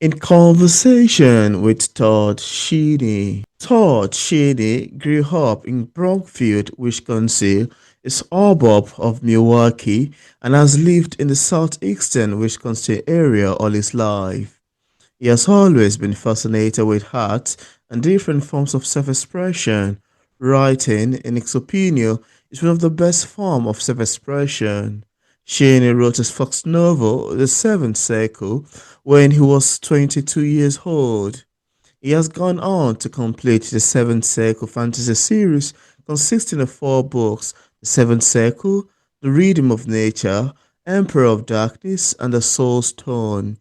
In conversation with Todd Cheney. Todd Cheney grew up in Brookfield, Wisconsin, a suburb of Milwaukee, and has lived in the southeastern Wisconsin area all his life. He has always been fascinated with art and different forms of self-expression. Writing, in his opinion, is one of the best forms of self-expression. Cheney wrote his first novel, The Seventh Circle, when he was 22 years old. He has gone on to complete the Seventh Circle fantasy series consisting of four books: The Seventh Circle, The Rhythm of Nature, Emperor of Darkness, and The Soulstone.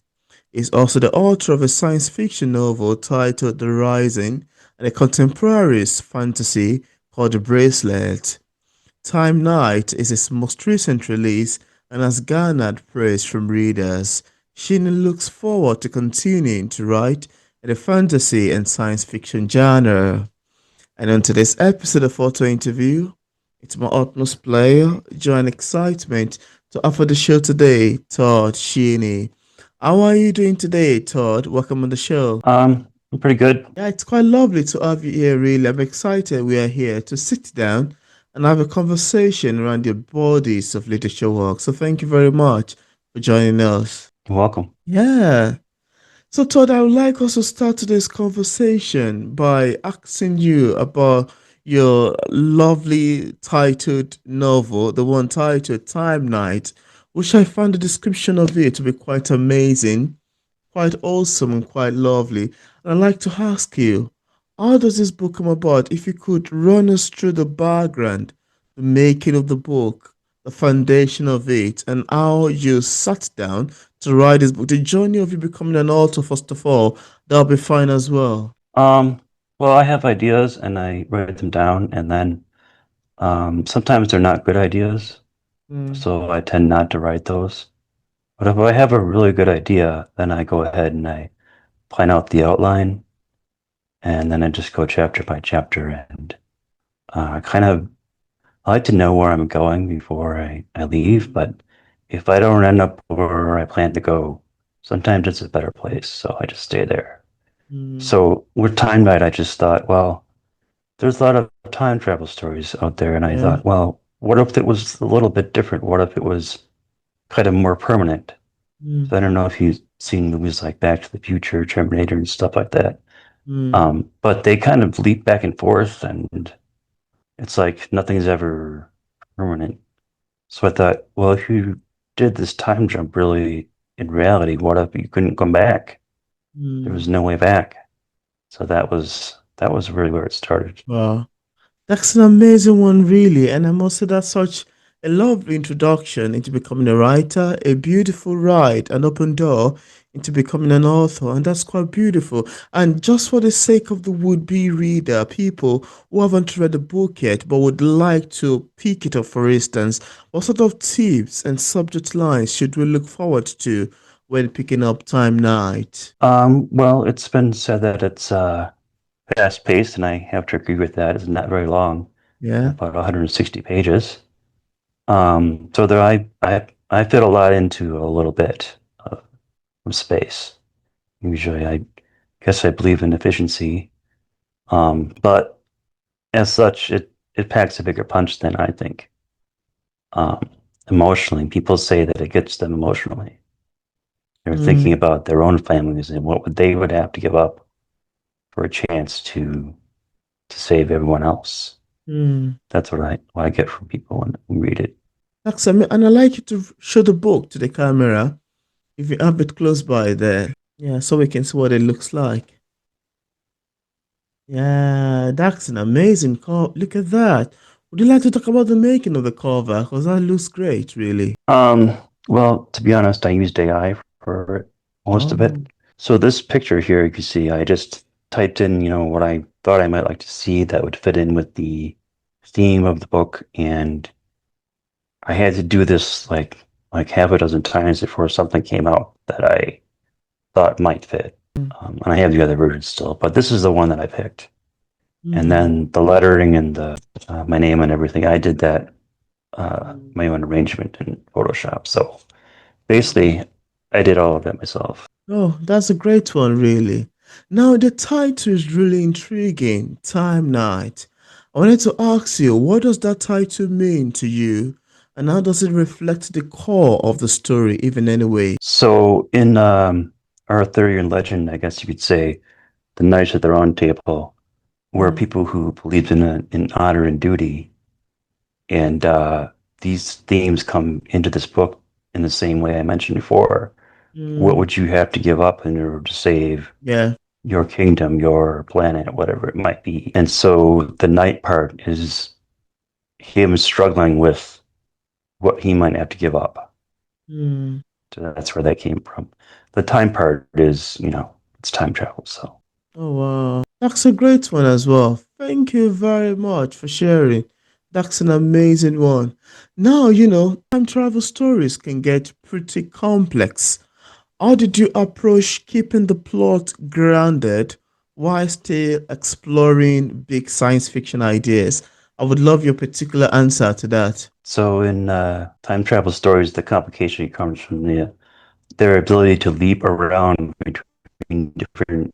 He is also the author of a science fiction novel titled The Rising and a contemporary fantasy called The Bracelet. Time Night is his most recent release and has garnered praise from readers. Shin looks forward to continuing to write in the fantasy and science fiction genre. And on today's episode of Auto Interview, it's my utmost pleasure, joy, and excitement to offer the show today, Todd Cheney. How are you doing today, Todd? Welcome on the show. I'm pretty good. Yeah, it's quite lovely to have you here, really. I'm excited we are here to sit down and have a conversation around the bodies of literature work. So thank you very much for joining us. You're welcome. Yeah. So Todd, I would like us to start today's conversation by asking you about your lovely titled novel, the one titled Time Night, which I found the description of it to be quite amazing, quite awesome and quite lovely. And I'd like to ask you, how does this book come about? If you could run us through the background, the making of the book, the foundation of it, and how you sat down to write this book, the journey of you becoming an author, first of all, that'll be fine as well. Um, well, I have ideas and I write them down, and then sometimes they're not good ideas, Mm, so I tend not to write those. But if I have a really good idea, then I go ahead and I plan out the outline, and then I just go chapter by chapter, and kind of I like to know where I'm going before I leave. But if I don't end up where I plan to go, sometimes it's a better place, so I just stay there. mm, So with Time Night, I just thought, well, there's a lot of time travel stories out there, and I yeah. thought, well, what if it was a little bit different? What if it was kind of more permanent? Mm, So I don't know if you've seen movies like Back to the Future, Terminator, and stuff like that. mm, But they kind of leap back and forth, and it's like nothing's ever permanent. So I thought, well, if you did this time jump really in reality, what if you couldn't come back? There mm. was no way back. So that was really where it started. Wow. That's an amazing one, really. And I must say that's such a lovely introduction into becoming a writer, a beautiful ride, an open door into becoming an author. And that's quite beautiful. And just for the sake of the would-be reader, people who haven't read the book yet but would like to pick it up, for instance, what sort of tips and subject lines should we look forward to when picking up Time Night? Well, it's been said that it's fast paced, and I have to agree with that. It's not very long, Yeah. about 160 pages. So there I fit a lot into a little bit of space. Usually, I guess I believe in efficiency, but as such, it packs a bigger punch than I think. Um, Emotionally, people say that it gets them emotionally. They're Mm, thinking about their own families and what would they would have to give up for a chance to save everyone else. mm. That's what I get from people when we read it. Thanks, and I like you to show the book to the camera if you have it close by there. Yeah, so we can see what it looks like. Yeah, that's an amazing cover. Look at that. Would you like to talk about the making of the cover? Because that looks great, really. Um, well, to be honest, I used AI for most of Oh. it. So this picture here, you can see, I just typed in, what I thought I might like to see that would fit in with the theme of the book, and I had to do this like half a dozen times before something came out that I thought might fit. And I have the other versions still, but this is the one that I picked. And Mm. then the lettering and the my name and everything, I did that Mm. my own arrangement in Photoshop. So basically, I did all of that myself. Oh, that's a great one, really. Now, the title is really intriguing, Time Night. I wanted to ask you, what does that title mean to you, and how does it reflect the core of the story, even anyway? So in Arthurian legend, I guess you could say the Knights of the Round Table were Mm, people who believed in honor and duty, and these themes come into this book in the same way I mentioned before. What mm, would you have to give up in order to save yeah. your kingdom, your planet, whatever it might be? And so the knight part is him struggling with what he might have to give up. Mm. So that's where that came from. The time part is, it's time travel. So, Oh, wow. That's a great one as well. Thank you very much for sharing. That's an amazing one. Now, time travel stories can get pretty complex. How did you approach keeping the plot grounded while still exploring big science fiction ideas? I would love your particular answer to that. so in time travel stories, the complication comes from their ability to leap around between different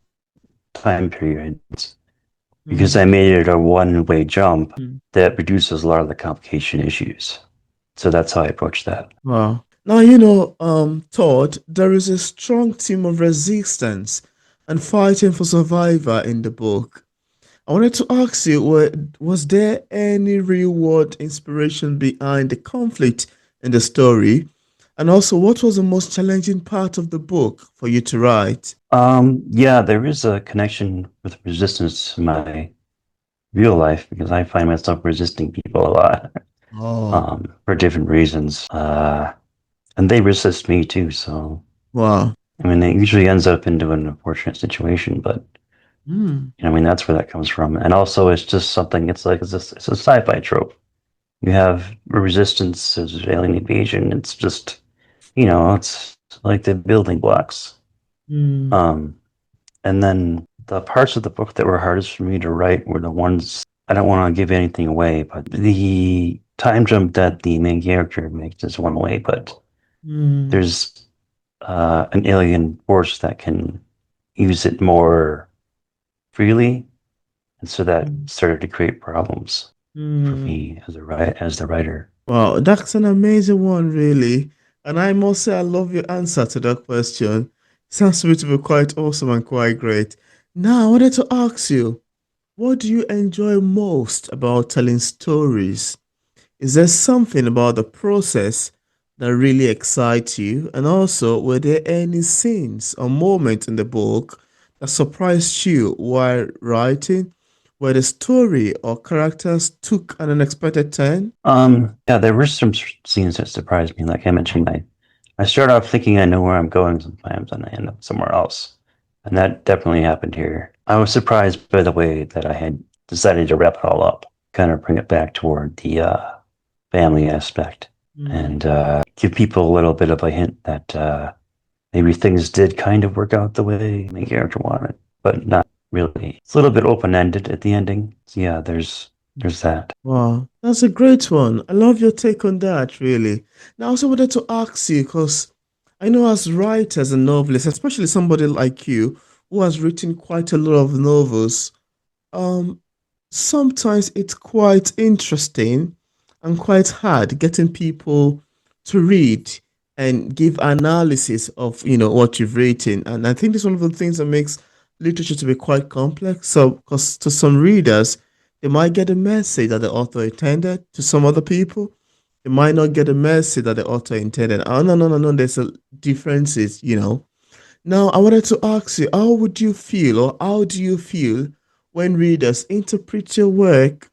time periods. Because Mm, I made it a one-way jump, mm. that reduces a lot of the complication issues. So that's how I approach that. Wow. Now, Todd, there is a strong theme of resistance and fighting for survival in the book. I wanted to ask you, was there any real world inspiration behind the conflict in the story? And also, what was the most challenging part of the book for you to write? Yeah, there is a connection with resistance in my real life because I find myself resisting people a lot, Oh, for different reasons. And they resist me too. So, wow. I mean, it usually ends up into an unfortunate situation, but Mm, I mean, that's where that comes from. And also, it's just something, it's a sci-fi trope. You have resistance as alien invasion. It's just, it's like the building blocks. mm, Um, and then the parts of the book that were hardest for me to write were the ones I don't want to give anything away, but the time jump that the main character makes is one way, but mm, there's an alien force that can use it more freely, and so that mm, started to create problems for mm. me as the writer. Wow, that's an amazing one, really. And I must say, I love your answer to that question. Sounds to me to be quite awesome and quite great. Now, I wanted to ask you, what do you enjoy most about telling stories? Is there something about the process that really excites you? And also, were there any scenes or moments in the book that surprised you while writing, where the story or characters took an unexpected turn? Yeah, there were some scenes that surprised me. Like I mentioned, I start off thinking I know where I'm going sometimes, and I end up somewhere else. And that definitely happened here. I was surprised by the way that I had decided to wrap it all up, kind of bring it back toward the family aspect, Mm, and give people a little bit of a hint that maybe things did kind of work out the way the character wanted, but not really. It's a little bit open-ended at the ending. So yeah, there's that. wow, that's a great one. I love your take on that, really. Now, I also wanted to ask you, because I know as writers and novelists, especially somebody like you who has written quite a lot of novels, Um, sometimes it's quite interesting and quite hard getting people to read and give analysis of, what you've written. And I think it's one of the things that makes literature to be quite complex. So, because to some readers, they might get a message that the author intended. To some other people, they might not get a message that the author intended. Oh, no, no, no, no. There's a differences. Now, I wanted to ask you, how would you feel, or how do you feel when readers interpret your work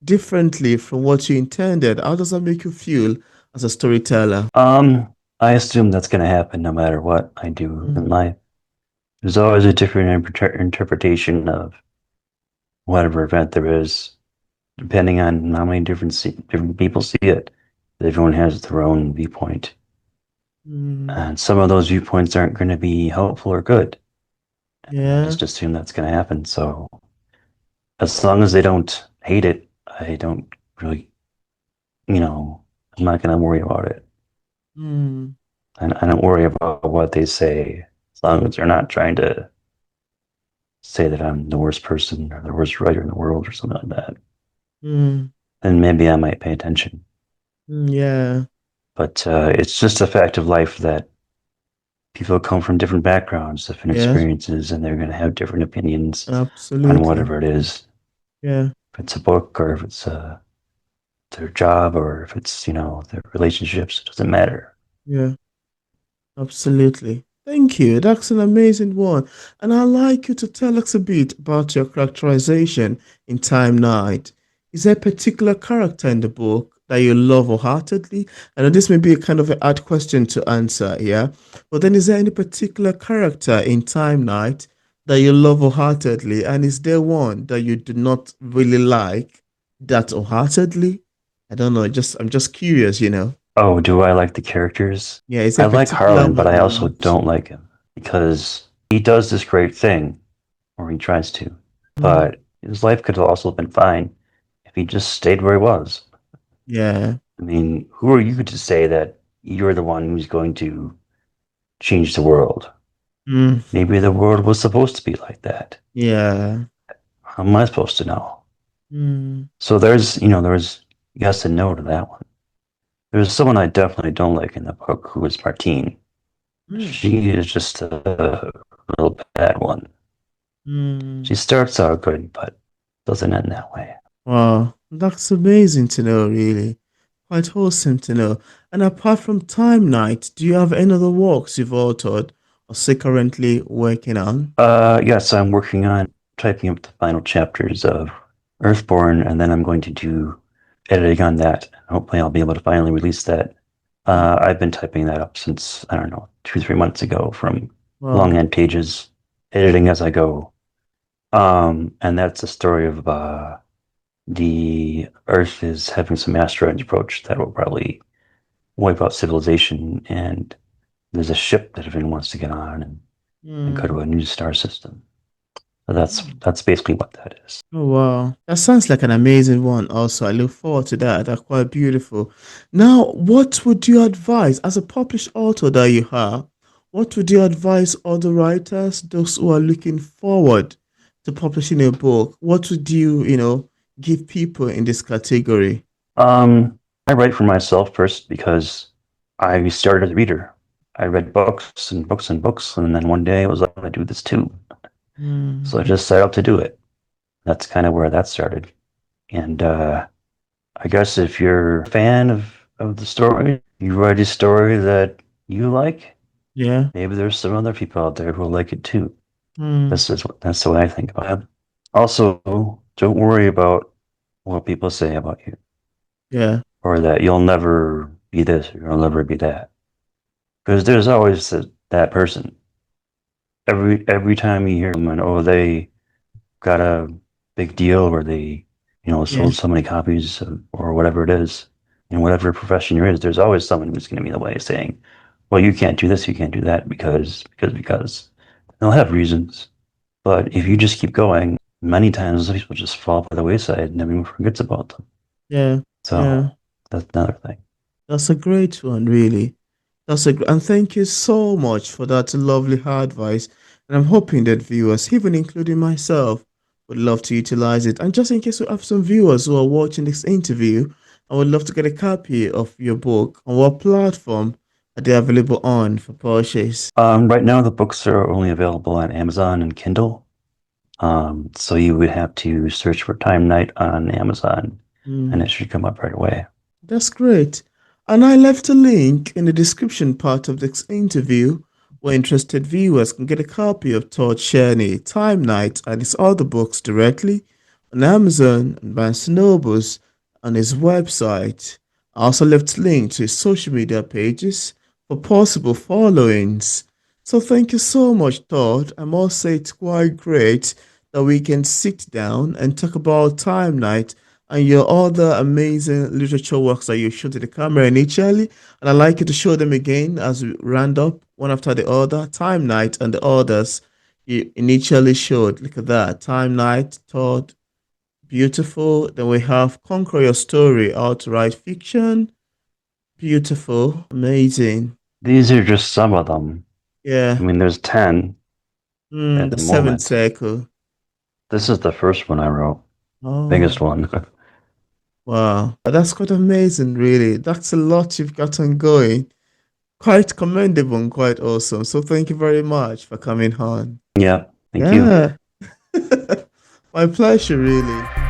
differently from what you intended? How does that make you feel as a storyteller? I assume that's going to happen no matter what I do in Mm, life. There's always a different interpretation of whatever event there is, depending on how many different people see it. Everyone has their own viewpoint, mm, and some of those viewpoints aren't going to be helpful or good. And I yeah. just assume that's going to happen. So as long as they don't hate it, I don't really, you know, I'm not going to worry about it. Mm, And I don't worry about what they say. as long as they're not trying to say that I'm the worst person or the worst writer in the world or something like that, Mm, then maybe I might pay attention. yeah, But it's just a fact of life that people come from different backgrounds, different yeah, experiences, and they're going to have different opinions on absolutely. whatever it is. Yeah, If it's a book or if it's their job or if it's, their relationships, it doesn't matter. yeah. Absolutely. Thank you. That's an amazing one. And I'd like you to tell us a bit about your characterization in Time Night. Is there a particular character in the book that you love wholeheartedly? I know this may be a kind of an hard question to answer, yeah? But then is there any particular character in Time Night that you love wholeheartedly? And is there one that you do not really like that wholeheartedly? I don't know. I'm just curious. Oh, do I like the characters? Yeah, is there I a like particular Harlan, but one I you also want? don't like him because he does this great thing, or he tries to, Mm, but his life could have also been fine if he just stayed where he was. yeah. I mean, who are you to say that you're the one who's going to change the world? Mm, Maybe the world was supposed to be like that. yeah. How am I supposed to know? Mm, So there's yes and no to that one. There's someone I definitely don't like in the book who is Martine. mm, She is just a real bad one. mm. She starts out good, but doesn't end that way. Wow, that's amazing to know, really. Quite wholesome to know. And apart from Time Night, do you have any other works you've authored or still currently working on? Yes, I'm working on typing up the final chapters of Earthborn, and then I'm going to do editing on that. Hopefully, I'll be able to finally release that. Mm, I've been typing that up since, I don't know, 2, 3 months ago from wow. longhand pages, editing as I go. And that's the story of the Earth is having some asteroids approach that will probably wipe out civilization, and there's a ship that everyone wants to get on and go to Mm, a new star system. So that's basically what that is. oh, wow. That sounds like an amazing one, also. I look forward to that. That's quite beautiful. Now, what would you advise as a published author that you are? What would you advise other writers, those who are looking forward to publishing a book? What would you give people in this category? I write for myself first because I started as a reader. I read books and books and books, and then one day I was like, I want to do this too. So I Mm, just set out to do it. That's kind of where that started. And I guess if you're a fan of the story, you write a story that you like, yeah. maybe there's some other people out there who will like it too. Mm, That's the way I think about it. Also, don't worry about what people say about you, yeah. or that you'll never be this or you'll never be that. Because there's always that person. Every time you hear someone, oh, they got a big deal, or they, Yeah. sold so many copies or whatever it is, in whatever profession you're in, there's always someone who's going to be in the way saying, well, you can't do this, you can't do that because. They'll have reasons. But if you just keep going, many times those people just fall by the wayside and everyone forgets about them. Yeah. Yeah. So that's another thing. That's a great one, really. And thank you so much for that lovely advice. And I'm hoping that viewers, even including myself, would love to utilize it. And just in case we have some viewers who are watching this interview, I would love to get a copy of your book. On what platform are they available on for purchase? Right now the books are only available on Amazon and Kindle. So you would have to search for Time Night on Amazon and it Hmm. should come up right away. That's great. And I left a link in the description part of this interview where interested viewers can get a copy of Todd Cheney, Time Night, and his other books directly on Amazon and Barnes& Nobles on his website. I also left a link to his social media pages for possible followings. So thank you so much, Todd. I must say it's quite great that we can sit down and talk about Time Night and your other amazing literature works that you showed to the camera initially. And I'd like you to show them again as we round up one after the other. Time Night and the others you initially showed. Look at that. Time Night, Thought, beautiful. Then we have Conquer Your Story, How to Write Fiction. Beautiful, amazing. These are just some of them. Yeah. I mean, there's 10 at The the seventh moment. circle. This is the first one I wrote, biggest Oh, one. wow. That's quite amazing, really. That's a lot you've gotten going. Quite commendable and quite awesome. So thank you very much for coming on. Yeah, thank you. Yeah. My pleasure, really.